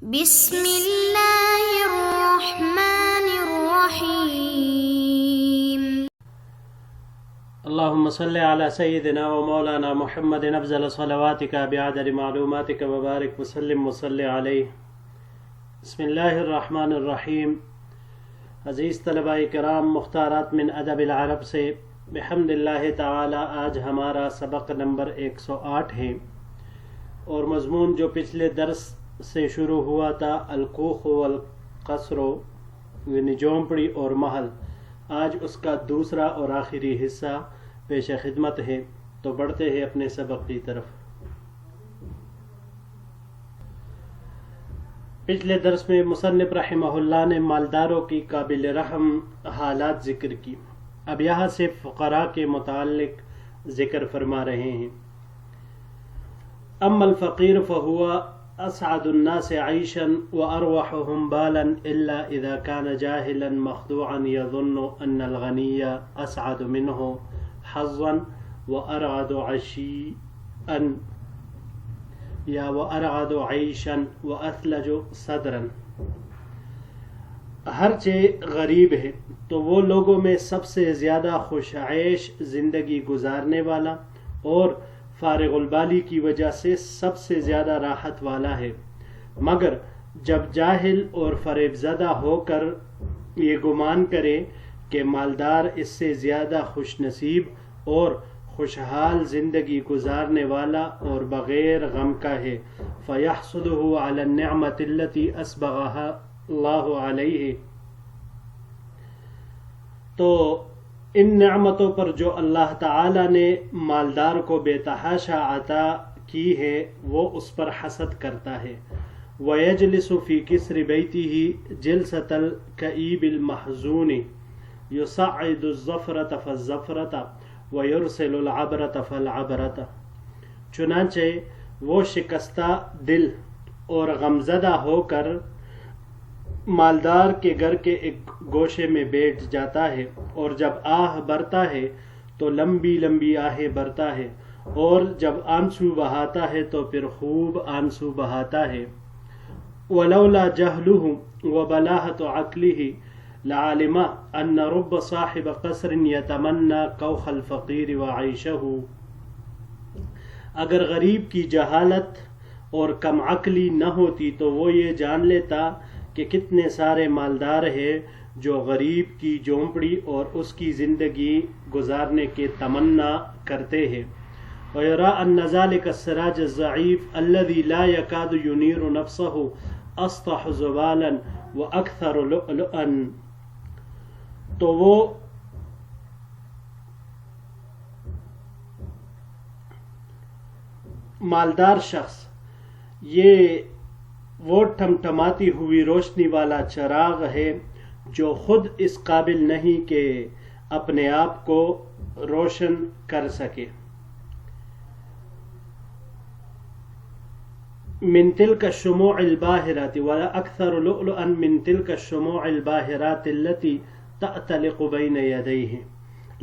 بسم اللہ الرحمن الرحیم۔ اللهم صل على سيدنا ومولانا محمد افضل صلواتك بعدد معلوماتك وبارك وسلم وصل عليه۔ بسم اللہ الرحمن الرحیم۔ عزیز طلباء کرام، مختارات من ادب العرب سے بحمد اللہ تعالی آج ہمارا سبق نمبر 108 ہے، اور مضمون جو پچھلے درس سے شروع ہوا تھا الکوخ والقصر، یعنی جھونپڑی اور محل، آج اس کا دوسرا اور آخری حصہ پیش خدمت ہے۔ تو بڑھتے ہیں اپنے سبق کی طرف۔ پچھلے درس میں مصنف رحمہ اللہ نے مالداروں کی قابل رحم حالات ذکر کی، اب یہاں سے فقراء کے متعلق ذکر فرما رہے ہیں۔ اما الفقیر فهو اسعد الناس عيشا واروحهم بالا الا اذا كان جاهلا مخدوعا يظن ان الغني اسعد منه حظا وارعد عشيئا یا وارعد عيشا واثلج صدرا۔ ہرچہ غریب ہے تو وہ لوگوں میں سب سے زیادہ خوش عیش زندگی گزارنے والا اور فارغ البالی کی وجہ سے سب سے زیادہ راحت والا ہے، مگر جب جاہل اور فریب زدہ ہو کر یہ گمان کرے کہ مالدار اس سے زیادہ خوش نصیب اور خوشحال زندگی گزارنے والا اور بغیر غم کا ہے، فَيَحْصُدُهُ عَلَى النِّعْمَةِ الَّتِي أَسْبَغَهَا اللَّهُ عَلَيْهِ۔ تو ان نعمتوں پر جو اللہ تعالی نے مالدار کو بے تحاشا عطا کی ہے وہ اس پر حسد کرتا ہے۔ وَيَجْلِسُ فِي كِسْرِ بَيْتِهِ جِلْسَةَ الْكَئِيبِ الْمَحْزُونِ يُصَعِّدُ الزَّفْرَةَ فَالزَّفْرَةَ وَيُرْسِلُ الْعَبْرَةَ فَالْعَبْرَةَ۔ چنانچہ وہ شکستہ دل اور غمزدہ ہو کر مالدار کے گھر کے ایک گوشے میں بیٹھ جاتا ہے، اور جب آہ برتا ہے تو لمبی لمبی آہیں برتا ہے، اور جب آنسو بہاتا ہے تو پھر خوب آنسو بہاتا ہے۔ وَلَوْلَا جَهْلُهُ وَبَلَاهَةُ عَقْلِهِ لَعَلِمَ أَنَّ رُبَّ صَاحِبَ قَصْرٍ يَتَمَنَّى قَوْخَ الْفَقِيرِ وَعَيْشَهُ۔ اگر غریب کی جہالت اور کم عقلی نہ ہوتی تو وہ یہ جان لیتا کہ کتنے سارے مالدار ہیں جو غریب کی جھونپڑی اور اس کی زندگی گزارنے کے تمنا کرتے ہیں۔ وَيَرَى أَنَّ ذَلِكَ السِّرَاجَ الضَّعِيفَ الَّذِي لَا يَكَادُ يُنِيرُ نَفْسَهُ أَسْطَحُ زُبَالًا وَأَكْثَرُ لُؤْلُؤًا۔ تو وہ مالدار شخص یہ وہ ٹمٹماتی ہوئی روشنی والا چراغ ہے جو خود اس قابل نہیں کہ اپنے آپ کو روشن کر سکے۔ من تلك الشموع الباهرات وأكثر لؤلؤا من تلك الشموع الباهرات التي تأتلق بين يديه۔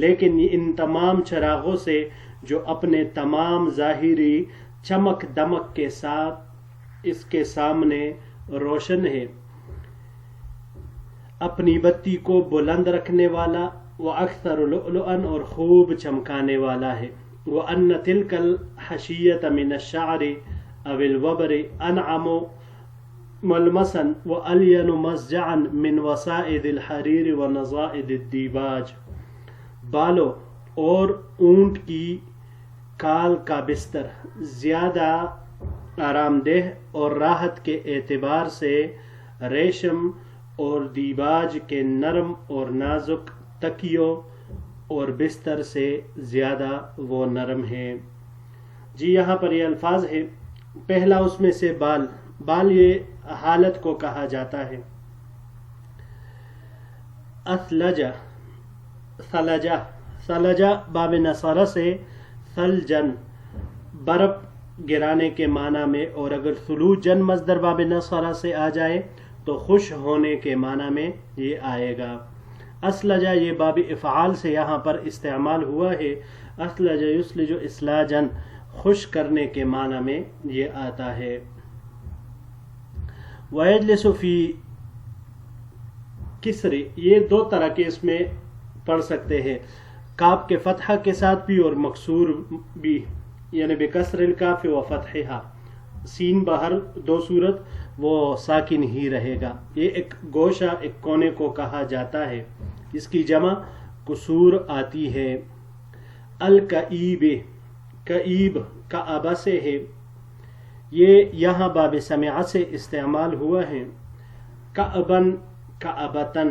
لیکن ان تمام چراغوں سے جو اپنے تمام ظاہری چمک دمک کے ساتھ اس کے سامنے روشن ہے، اپنی بتی کو بلند رکھنے والا، وہ اکثر لؤلؤا اور خوب چمکانے والا ہے۔ وَأَنَّ تِلْكَ الْحَشِيَّةَ مِنَ الشَّعْرِ أَوِ الْوَبْرِ أَنْعَمُ مَلْمَسًا وَأَلْيَنُ مَسْجَعًا مِنْ وَسَائِدِ الْحَرِيرِ وَنَضَائِدِ الدِّيبَاجِ۔ بالوں اور اونٹ کی کال کا بستر زیادہ آرام دہ اور راحت کے اعتبار سے ریشم اور دیباج کے نرم اور نازک تکیوں اور بستر سے زیادہ وہ نرم ہیں۔ جی یہاں پر یہ الفاظ ہے، پہلا اس میں سے بال یہ حالت کو کہا جاتا ہے۔ ثلجہ باب نصارہ سے ثلجن برف گرانے کے معنی میں، اور اگر ثلوجن مصدر باب نصارہ سے آ جائے تو خوش ہونے کے معنی میں یہ آئے گا۔ اسلجہ یہ باب افعال سے یہاں پر استعمال ہوا ہے۔ اسلج یسلج اسلاجن خوش کرنے کے معنی میں یہ آتا ہے۔ وَيَجْلِسُ فِي کسر، یہ دو طرح کے اس میں پڑھ سکتے ہیں، کاف کے فتحہ کے ساتھ بھی اور مکسور بھی، یعنی بکسر الکاف و فتحہ، سین باہر دو صورت وہ ساکن ہی رہے گا۔ یہ ایک گوشہ، ایک کونے کو کہا جاتا ہے، اس کی جمع کسور آتی ہے۔ الکئیب، کئیب کعبہ سے ہے، یہ یہاں باب سمعہ سے استعمال ہوا ہے۔ کعبن، کعبتن،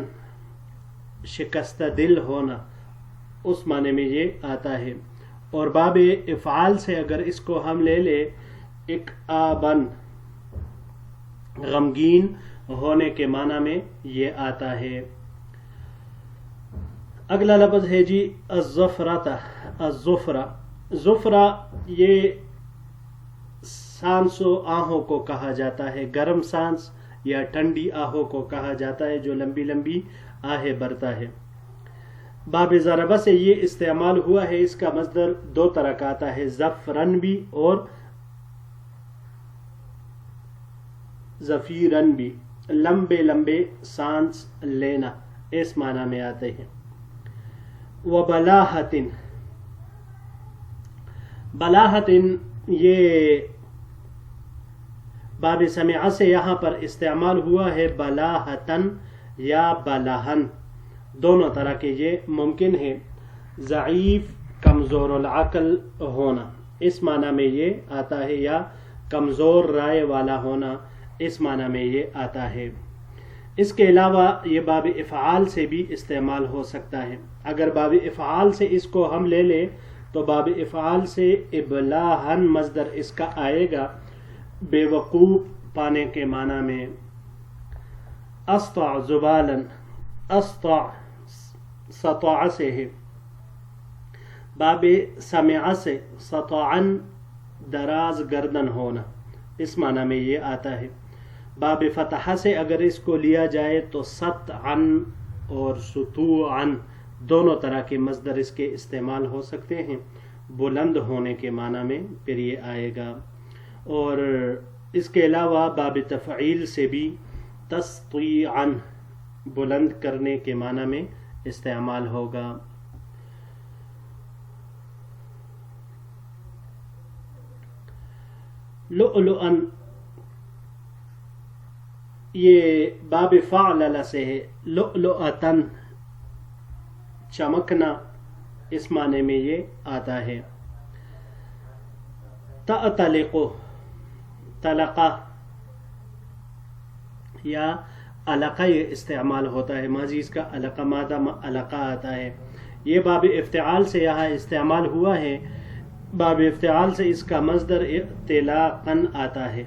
شکستہ دل ہونا، اس معنی میں یہ آتا ہے۔ اور باب افعال سے اگر اس کو ہم لے لے، اکآبن، غمگین ہونے کے معنی میں یہ آتا ہے۔ اگلا لفظ ہے جی الزفرۃ، الزفرہ، زفرہ یہ سانس و آہوں کو کہا جاتا ہے، گرم سانس یا ٹھنڈی آہوں کو کہا جاتا ہے جو لمبی لمبی آہیں برتا ہے۔ باب ضربہ سے یہ استعمال ہوا ہے، اس کا مصدر دو طرح کا آتا ہے، زفرن بھی اور زفیرن بھی، لمبے لمبے سانس لینا، اس معنی میں آتے ہیں۔ وبلاہتن، بلاہتن یہ باب سمعہ سے یہاں پر استعمال ہوا ہے، بلاہتن یا بلاہن، دونوں طرح کے یہ ممکن ہے۔ ضعیف، کمزور العقل ہونا، اس معنی میں یہ آتا ہے، یا کمزور رائے والا ہونا، اس معنی میں یہ آتا ہے۔ اس کے علاوہ یہ باب افعال سے بھی استعمال ہو سکتا ہے۔ اگر باب افعال سے اس کو ہم لے لیں تو باب افعال سے ابلاہن مصدر اس کا آئے گا، بے وقوف پانے کے معنی میں۔ اسطع زبالن، اسطع سطع سے ہے۔ باب سمعہ سے سطعن، دراز گردن ہونا، اس معنی میں یہ آتا ہے۔ باب فتحہ سے اگر اس کو لیا جائے تو سطعن اور سطوعن دونوں طرح کے مصدر اس کے استعمال ہو سکتے ہیں، بلند ہونے کے معنی میں پھر یہ آئے گا۔ اور اس کے علاوہ باب تفعیل سے بھی تسطیعن، بلند کرنے کے معنی میں استعمال ہوگا۔ لؤلؤن، یہ باب فعلل سے ہے، لؤلؤتن، چمکنا، اس معنی میں یہ آتا ہے۔ تعتلق، تلقہ یا علقہ یہ استعمال ہوتا ہے، ماضی اس کا علقہ، مادہ علقہ آتا ہے۔ یہ باب افتعال سے یہاں استعمال ہوا ہے، باب افتعال سے اس کا مصدر اطلاقاً آتا ہے،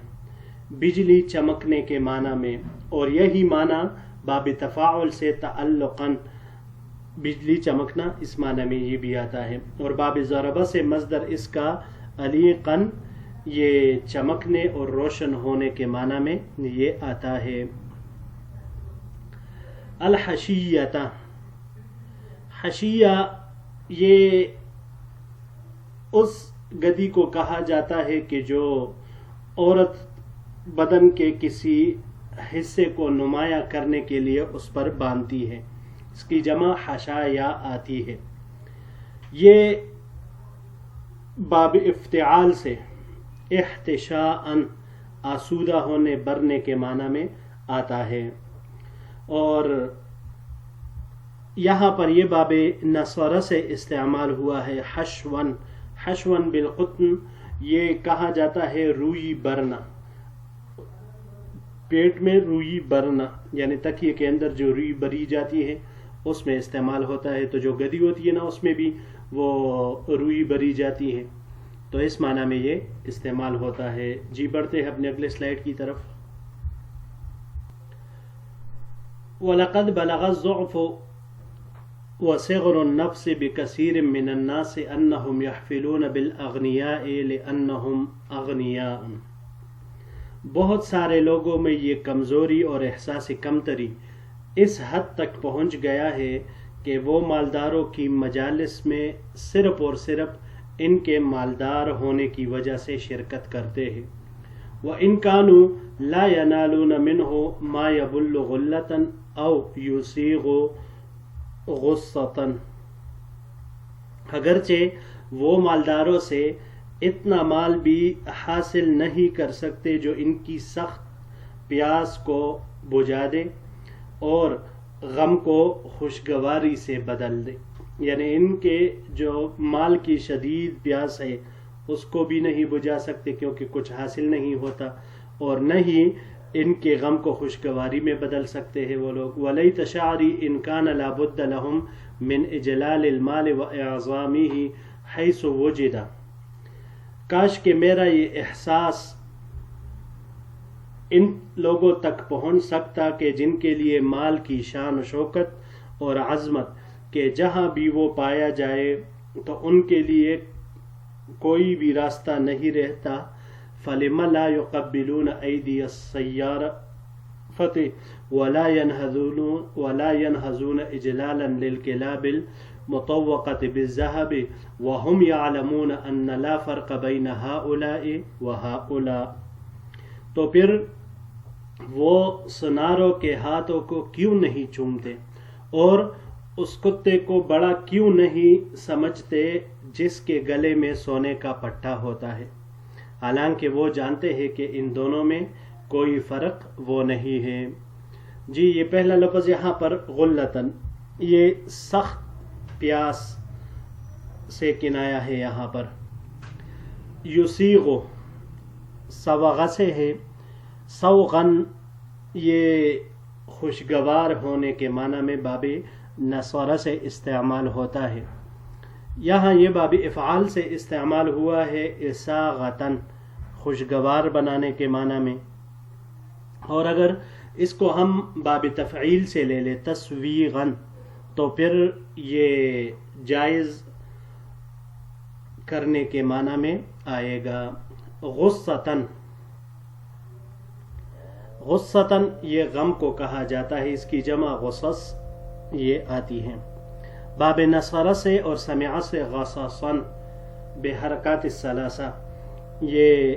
بجلی چمکنے کے معنی میں، اور یہی معنی باب تفاعل سے تعلقاً، بجلی چمکنا، اس معنی میں یہ بھی آتا ہے۔ اور باب ضربہ سے مصدر اس کا علیقاً، یہ چمکنے اور روشن ہونے کے معنی میں یہ آتا ہے۔ الحشیۃ، حشیہ یہ اس گدی کو کہا جاتا ہے کہ جو عورت بدن کے کسی حصے کو نمایاں کرنے کے لیے اس پر باندھتی ہے، اس کی جمع حشایا آتی ہے۔ یہ باب افتعال سے احتشاءً، آسودہ ہونے، برنے کے معنی میں آتا ہے۔ اور یہاں پر یہ باب نصرہ سے استعمال ہوا ہے، حشون، حشون بالقطن، یہ کہا جاتا ہے روئی برنا، پیٹ میں روئی برنا، یعنی تکیے کے اندر جو روئی بری جاتی ہے اس میں استعمال ہوتا ہے۔ تو جو گدی ہوتی ہے نا، اس میں بھی وہ روئی بری جاتی ہے، تو اس معنی میں یہ استعمال ہوتا ہے۔ جی بڑھتے ہیں اپنے اگلے سلائیڈ کی طرف۔ وَلَقَدْ بَلَغَ الضُّعْفُ وَصِغْرُ النَّفْسِ بِكَثِيرٍ مِّنَ النَّاسِ أَنَّهُمْ يَحْفِلُونَ بِالْأَغْنِيَاءِ لِأَنَّهُمْ أَغْنِيَاءٌ، بہت سارے لوگوں میں یہ کمزوری اور احساس کمتری اس حد تک پہنچ گیا ہے کہ وہ مالداروں کی مجالس میں صرف اور صرف ان کے مالدار ہونے کی وجہ سے شرکت کرتے ہیں۔ وَإِن كَانُوا لَا يَنَالُونَ مِنْهُ مَا يَبُلُّ غُلَّةً أَوْ يُسِيغُ غُصَّةً، اگرچہ وہ مالداروں سے اتنا مال بھی حاصل نہیں کر سکتے جو ان کی سخت پیاس کو بجھا دے اور غم کو خوشگواری سے بدل دے. یعنی ان کے جو مال کی شدید پیاس ہے اس کو بھی نہیں بجھا سکتے کیونکہ کچھ حاصل نہیں ہوتا، اور نہ ہی ان کے غم کو خوشگواری میں بدل سکتے ہیں وہ لوگ. وَلَيْتَ شَعْرِي إِنْ كَانَ لَا بُدَّ لَهُمْ مِنْ إِجْلَالِ الْمَالِ وَإِعْظَامِهِ حَيْثُ وُجِدَ. کاش کہ میرا یہ احساس ان لوگوں تک پہنچ سکتا کہ جن کے لیے مال کی شان و شوکت اور عظمت کہ جہاں بھی وہ پایا جائے تو ان کے لیے کوئی بھی راستہ نہیں رہتا. فَلِمَ لَا يُقَبِّلُونَ أَيْدِيَ السَّيَّارَةِ وَلَا يَنْهَزُونَ إِجْلَالًا لِلْكِلَابِ الْمُطَوَّقَةِ بِالذَّهَبِ وَهُمْ يَعْلَمُونَ أَنَّ لَا فَرْقَ بَيْنَ هَؤُلَاءِ وَهَؤُلَاءِ. تو پھر وہ سناروں کے ہاتھوں کو کیوں نہیں چومتے اور اس کتے کو بڑا کیوں نہیں سمجھتے جس کے گلے میں سونے کا پٹھا ہوتا ہے، حالانکہ وہ جانتے ہیں کہ ان دونوں میں کوئی فرق وہ نہیں ہے. جی یہ پہلا لفظ یہاں پر غلتن، یہ سخت پیاس سے کنایا ہے یہاں پر. یسیغو سوغ سے ہے، سوغن یہ خوشگوار ہونے کے معنی میں باب نصرہ سے استعمال ہوتا ہے. یہاں یہ باب افعال سے استعمال ہوا ہے اساغتن، خوشگوار بنانے کے معنی میں. اور اگر اس کو ہم باب تفعیل سے لے لیں تسویغن تو پھر یہ جائز کرنے کے معنی میں آئے گا. غصتن، غصتن یہ غم کو کہا جاتا ہے، اس کی جمع غصص یہ آتی ہیں. باب نصرہ سے اور سمع سے غصصن بحرکات الثلاثہ یہ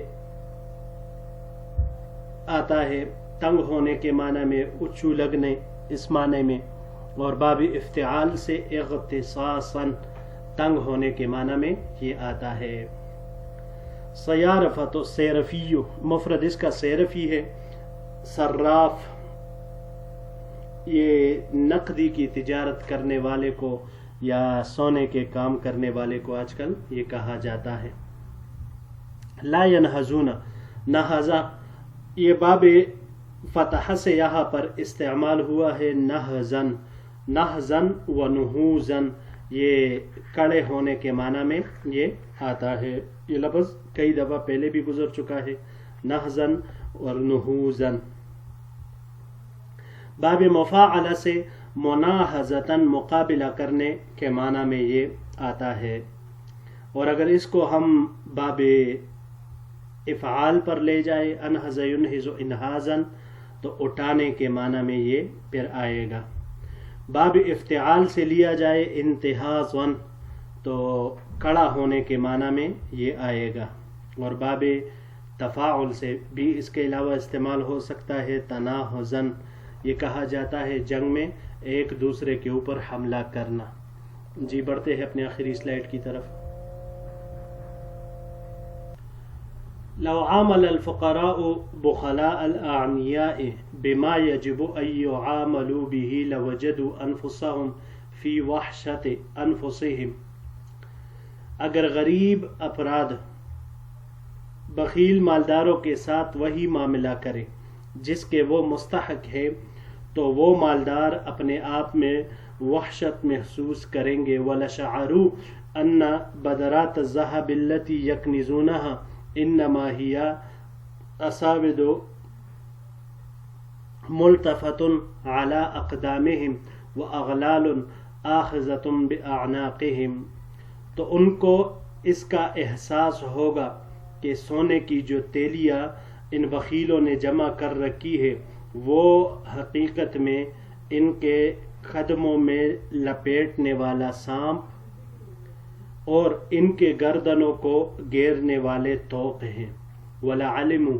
آتا ہے تنگ ہونے کے معنی میں، اچھو لگنے اس معنی میں. اور باب افتعال سے اغتصاصن تنگ ہونے کے معنی میں یہ آتا ہے. سیارفت و سیرفی، مفرد اس کا سیرفی ہے. صراف یہ نقدی کی تجارت کرنے والے کو یا سونے کے کام کرنے والے کو آج کل یہ کہا جاتا ہے. لا ینہزون، نہزا یہ باب فتح سے یہاں پر استعمال ہوا ہے. نہزن، نہزن و نہوزن یہ کڑے ہونے کے معنی میں یہ آتا ہے. یہ لفظ کئی دفعہ پہلے بھی گزر چکا ہے، نہزن اور نہوزن. باب مفاعلہ سے مناہزتاً مقابلہ کرنے کے معنی میں یہ آتا ہے. اور اگر اس کو ہم باب افعال پر لے جائے انہز ینہز انہازن تو اٹھانے کے معنی میں یہ پھر آئے گا. باب افتعال سے لیا جائے انتہازن تو کڑا ہونے کے معنی میں یہ آئے گا. اور باب تفاعل سے بھی اس کے علاوہ استعمال ہو سکتا ہے تناہزن، یہ کہا جاتا ہے جنگ میں ایک دوسرے کے اوپر حملہ کرنا. جی بڑھتے ہیں اپنے آخری سلائیڈ کی طرف. لو عامل الفقراء بخلاء الاغنیاء بما يجب ان يعاملوا به لوجدوا انفسهم في وحشة انفسهم. اگر غریب افراد بخیل مالداروں کے ساتھ وہی معاملہ کرے جس کے وہ مستحق ہے تو وہ مالدار اپنے آپ میں وحشت محسوس کریں گے. وَلَشَعَرُوا أَنَّ بَدَرَاتَ الذَّهَبِ الَّتِي يَكْنِزُونَهَا إِنَّمَا هِيَ أَسَاوِدُ مُلْتَفَةٌ عَلَى أَقْدَامِهِمْ وَأَغْلَالٌ آخِذَةٌ بِأَعْنَاقِهِمْ. تو ان کو اس کا احساس ہوگا کہ سونے کی جو تیلیاں ان بخیلوں نے جمع کر رکھی ہے وہ حقیقت میں ان کے قدموں میں لپیٹنے والا سانپ اور ان کے گردنوں کو گیرنے والے طوق ہیں. وَلَعَلِمُوا